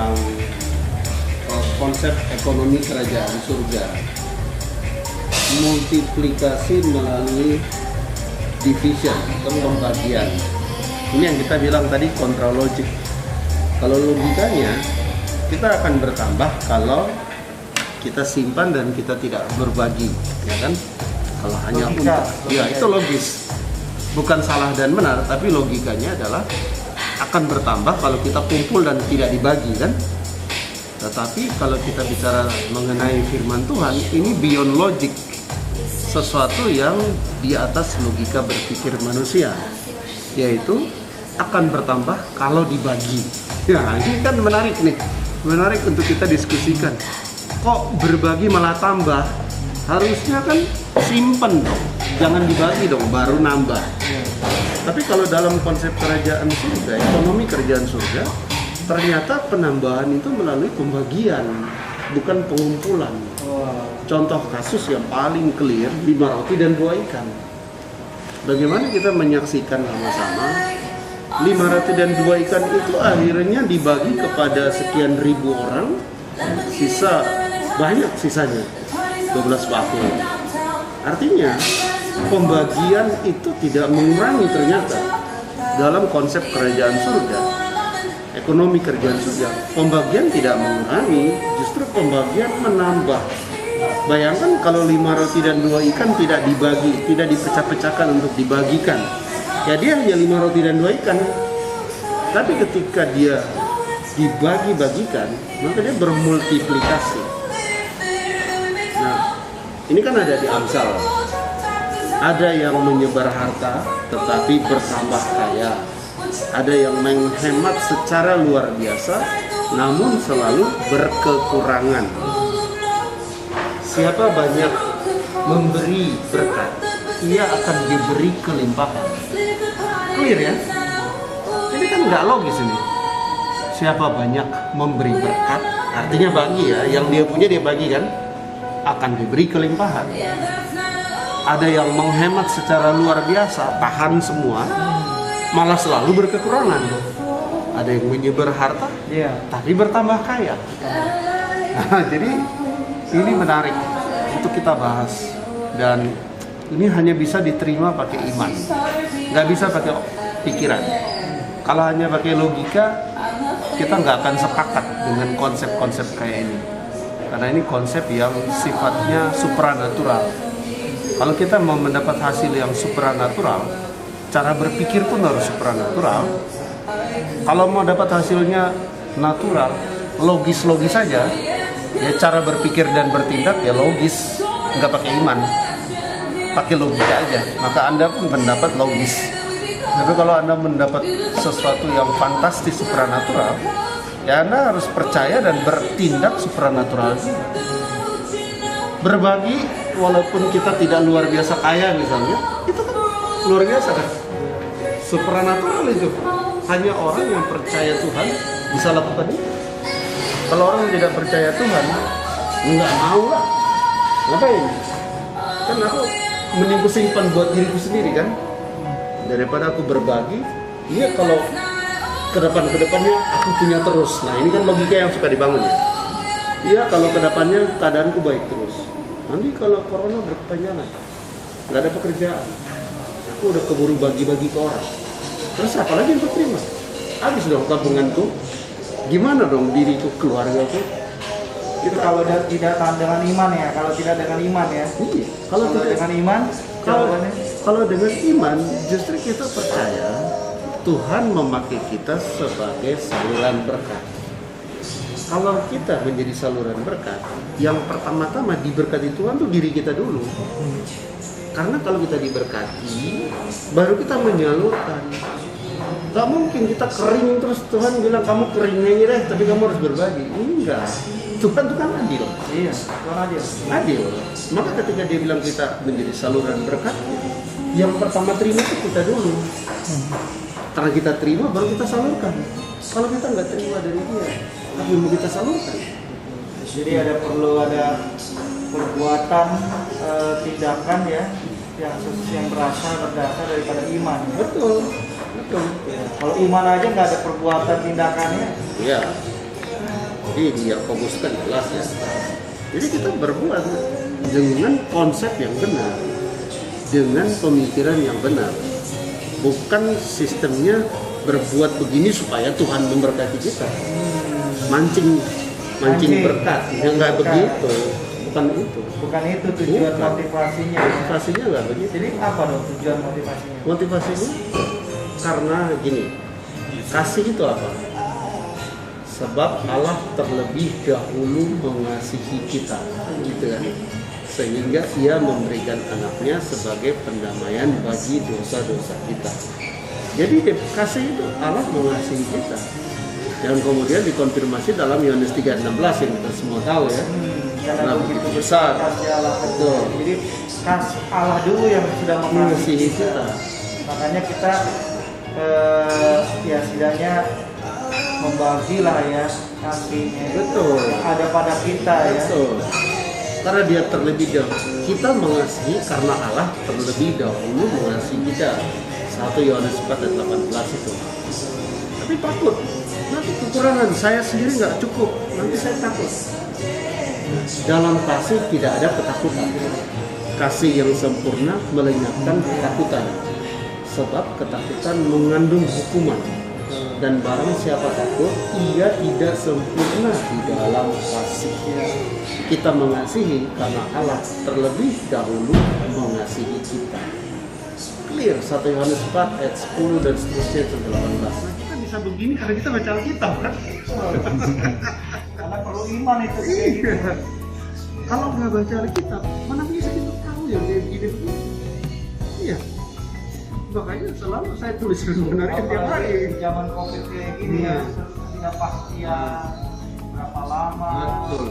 tentang konsep ekonomi kerajaan surga. Multiplikasi melalui division atau pembagian. Ini yang kita bilang tadi kontra logik. Kalau logikanya kita akan bertambah kalau kita simpan dan kita tidak berbagi, ya kan? Kalau hanya untuk, ya itu logis. Bukan salah dan benar, tapi logikanya adalah akan bertambah kalau kita kumpul dan tidak dibagi, kan? Tetapi kalau kita bicara mengenai firman Tuhan, ini beyond logic, sesuatu yang di atas logika berpikir manusia, yaitu akan bertambah kalau dibagi. Ya, ini kan menarik nih, menarik untuk kita diskusikan. Kok berbagi malah tambah? Harusnya kan simpen dong, jangan dibagi dong, baru nambah. Tapi kalau dalam konsep kerajaan surga, ekonomi kerajaan surga, ternyata penambahan itu melalui pembagian, bukan pengumpulan. Contoh kasus yang paling clear, 5 roti dan 2 ikan. Bagaimana kita menyaksikan sama-sama 5 roti dan 2 ikan itu akhirnya dibagi kepada sekian ribu orang, sisa banyak sisanya, 12 paku. Artinya pembagian itu tidak mengurangi ternyata dalam konsep kerajaan surga, ekonomi kerajaan surga. Pembagian tidak mengurangi, justru pembagian menambah. Bayangkan kalau 5 roti dan 2 ikan tidak dibagi, tidak dipecah-pecahkan untuk dibagikan. Ya dia hanya 5 roti dan 2 ikan. Tapi ketika dia dibagi-bagikan, maka dia bermultiplikasi. Nah, ini kan ada di Amsal. Ada yang menyebar harta tetapi bertambah kaya. Ada yang menghemat secara luar biasa namun selalu berkekurangan. Siapa banyak memberi berkat, ia akan diberi kelimpahan. Clear ya? Ini kan nggak logis ini. Siapa banyak memberi berkat, artinya bagi ya, yang dia punya dia bagi kan, akan diberi kelimpahan. Ada yang menghemat secara luar biasa, tahan semua, malah selalu berkekurangan. Ada yang menyebar harta, tapi bertambah kaya. Nah, jadi ini menarik untuk kita bahas, dan ini hanya bisa diterima pakai iman, nggak bisa pakai pikiran. Kalau hanya pakai logika, kita nggak akan sepakat dengan konsep-konsep kayak ini, karena ini konsep yang sifatnya supranatural. Kalau kita mau mendapat hasil yang supranatural, cara berpikir pun harus supranatural. Kalau mau dapat hasilnya natural, logis-logis saja, ya cara berpikir dan bertindak ya logis, nggak pakai iman, pakai logika aja, maka Anda pun mendapat logis. Tapi kalau Anda mendapat sesuatu yang fantastis supranatural, ya Anda harus percaya dan bertindak supranatural. Berbagi walaupun kita tidak luar biasa kaya misalnya, itu kan luar biasa kan, supranatural itu. Hanya orang yang percaya Tuhan bisa lakukan itu. Kalau orang yang tidak percaya Tuhan, nggak mau lah. Ngapain? Kan aku mending simpan buat diriku sendiri kan, daripada aku berbagi. Iya, kalau kedepannya aku punya terus. Nah ini kan logika yang suka dibangun ya. Iya, kalau kedepannya keadaanku baik terus. Nanti kalau corona berkepanjangan, nggak ada pekerjaan, aku udah keburu bagi-bagi ke orang. Terus apa lagi yang aku terima? Habis dong tabunganku. Gimana dong diriku, keluargaku? Itu kalau tidak dengan iman ya, kalau tidak dengan iman ya. Iya. Kalau dengan iman, kalau dengan iman, justru kita percaya Tuhan memakai kita sebagai saluran berkat. Kalau kita menjadi saluran berkat, yang pertama-tama diberkati Tuhan tuh diri kita dulu. Karena kalau kita diberkati, baru kita menyalurkan. Gak mungkin kita kering terus Tuhan bilang kamu kering aja deh, tapi kamu harus berbagi. Enggak. Tuhan itu kan adil. Iya, Tuhan adil. Adil. Maka ketika dia bilang kita menjadi saluran berkat, yang pertama terima itu kita dulu. Karena kita terima baru kita salurkan. Kalau kita nggak terima dari dia, apa yang mau kita salurkan? Jadi perlu ada perbuatan, tindakan ya, yang berdasar daripada iman. Betul. Ya. Kalau iman aja nggak ada perbuatan tindakannya, ya Di Yakobus kan jelas ya. Jadi kita berbuat dengan konsep yang benar, dengan pemikiran yang benar, bukan sistemnya berbuat begini supaya Tuhan memberkati kita, mancing berkat, ya nggak begitu, bukan itu. Bukan itu tujuan Bukan. motivasinya. Ya. Motivasinya nggak begitu. Jadi apa dong tujuan motivasinya? Motivasinya karena gini, kasih itu apa? Sebab Allah terlebih dahulu mengasihi kita, gitu kan? Sehingga Ia memberikan anaknya sebagai pendamaian bagi dosa-dosa kita. Jadi kasih itu Allah mengasihi kita. Dan kemudian dikonfirmasi dalam Yohanes 3:16 yang kita semua tahu ya. Karena begitu besar. kasih Allah. Betul. Jadi kasih Allah dulu yang sudah mengasihi kita. Makanya kita ya setidaknya membagilah ya kasihnya. Betul. Yang ada pada kita ya. Betul. Karena Dia terlebih dahulu, kita mengasihi karena Allah terlebih dahulu mengasihi kita. 1 Yohanes 4:18 itu. Tapi takut, nanti kekurangan, saya sendiri nggak cukup, nanti saya takut. Dalam kasih tidak ada ketakutan. Kasih yang sempurna melenyapkan ketakutan. Sebab ketakutan mengandung hukuman. Dan barang siapa takut, ia tidak sempurna di dalam kasih. Kita mengasihi karena Allah terlebih dahulu mengasihi kita. Clear 1 Yohanes 4 ayat 10 dan seterusnya sampai 18. Nah, kita bisa begini karena kita baca Alkitab kan? Karena perlu iman itu. Iya. Kalau nggak baca Alkitab, mana bisa kita tahu yang kayak begini? Iya. Makanya selalu saya tulis kebenaran tiap hari. Zaman COVID kayak gini ya, tidak pastian berapa lama. Betul.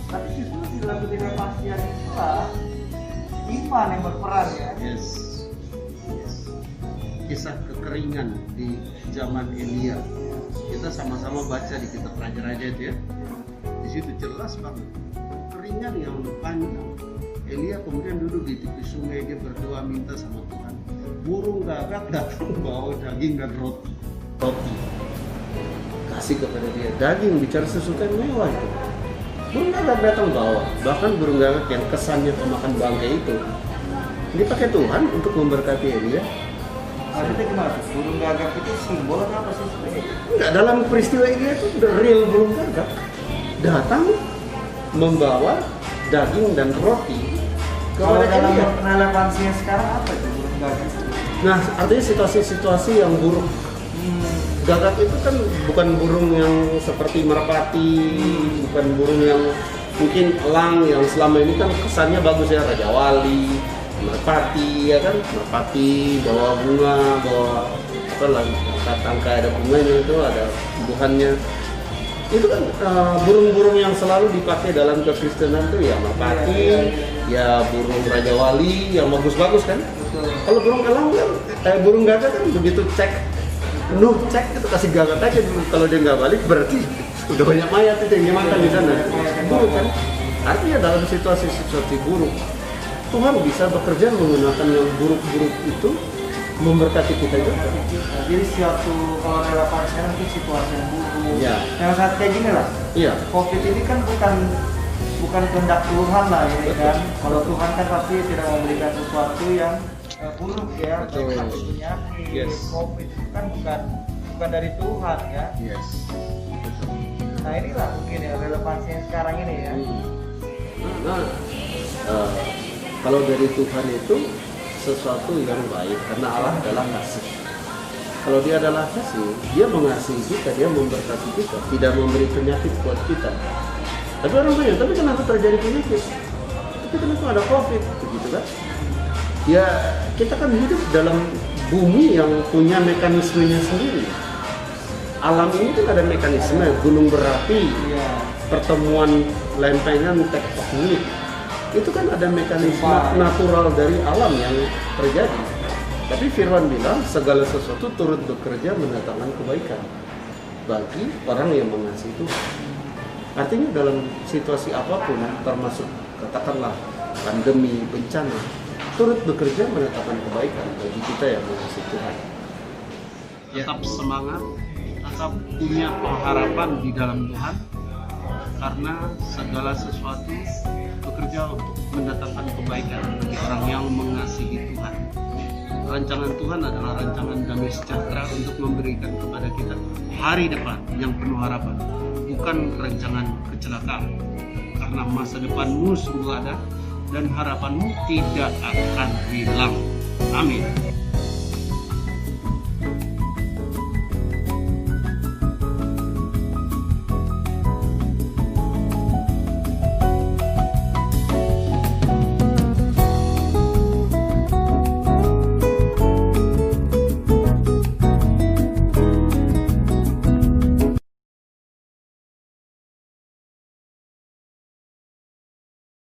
Tapi justru di dalam ketidakpastian itulah iman yang berperan ya. Yes. Kisah kekeringan di zaman Elia. Kita sama-sama baca di kitab Raja-Raja itu ya. Di situ jelas banget kekeringan yang panjang. Elia kemudian duduk di tepi sungai, dia berdoa minta sama Tuhan. Burung gagak datang bawa daging dan roti. Kasih kepada dia daging, bicara sesuatu yang mewah itu. Burung gagak datang bawa, bahkan burung gagak yang kesannya pemakan bangkai itu dipakai Tuhan untuk memberkati Elia. Maksudnya gimana? Burung gagak itu simbol atau apa sih sebenarnya? Enggak, dalam peristiwa ini itu the real burung gagak datang membawa daging dan roti Kalau kepada dalam Elia. relevansinya sekarang apa itu burung gagak? Nah, artinya situasi-situasi yang buruk. Gagak itu kan bukan burung yang seperti merpati, bukan burung yang mungkin elang yang selama ini kan kesannya bagus ya, Raja Wali, merpati ya kan, merpati bawa bunga, bawa apa lagi, tangka ada bunganya itu, ada tumbuhannya. Itu kan burung-burung yang selalu dipakai dalam kekristenan tuh ya merpati, ya burung Raja Wali yang bagus-bagus kan. Betul. Kalau burung elang kan, burung gagak kan begitu cek itu kasih gagak aja dulu. Kalau dia nggak balik berarti udah banyak mayat itu yang dimakan di sana. Buruk kan? Artinya dalam situasi-situasi buruk, Tuhan bisa bekerja menggunakan yang buruk-buruk itu memberkati kita juga. Nah, jadi suatu kalau relevansinya nanti situasi yang buruk. Iya. Yang saat kayak gini lah. Iya. COVID ini kan bukan kehendak Tuhan lah ini kan. Kalau Tuhan kan pasti tidak memberikan sesuatu yang buruk ya. Betul. Baik itu penyakit, Yes. COVID itu kan bukan dari Tuhan ya. Yes. Nah inilah mungkin ya relevansinya sekarang ini ya. Nah, kalau dari Tuhan itu sesuatu yang baik karena Allah adalah kasih. Kalau Dia adalah kasih, Dia mengasihi kita, Dia memberkati kita, tidak memberi penyakit buat kita. Tapi orang tanya, tapi kenapa terjadi penyakit? Tapi kenapa ada COVID? Begitu kan? Ya, kita kan hidup dalam bumi yang punya mekanismenya sendiri. Alam ini kan ada mekanisme, gunung berapi, Iya. pertemuan lempengan tektonik. Itu kan ada mekanisme natural dari alam yang terjadi. Tapi Firman bilang segala sesuatu turut bekerja mendatangkan kebaikan bagi orang yang mengasihi Tuhan. Artinya dalam situasi apapun, termasuk katakanlah pandemi, bencana, turut bekerja mendatangkan kebaikan bagi kita yang mengasihi Tuhan. Tetap semangat, tetap punya pengharapan di dalam Tuhan, karena segala sesuatu bekerja untuk mendatangkan kebaikan bagi orang yang mengasihi Tuhan. Rancangan Tuhan adalah rancangan damai sejahtera untuk memberikan kepada kita hari depan yang penuh harapan, bukan rancangan kecelakaan. Karena masa depanmu sungguh ada dan harapanmu tidak akan hilang. Amin.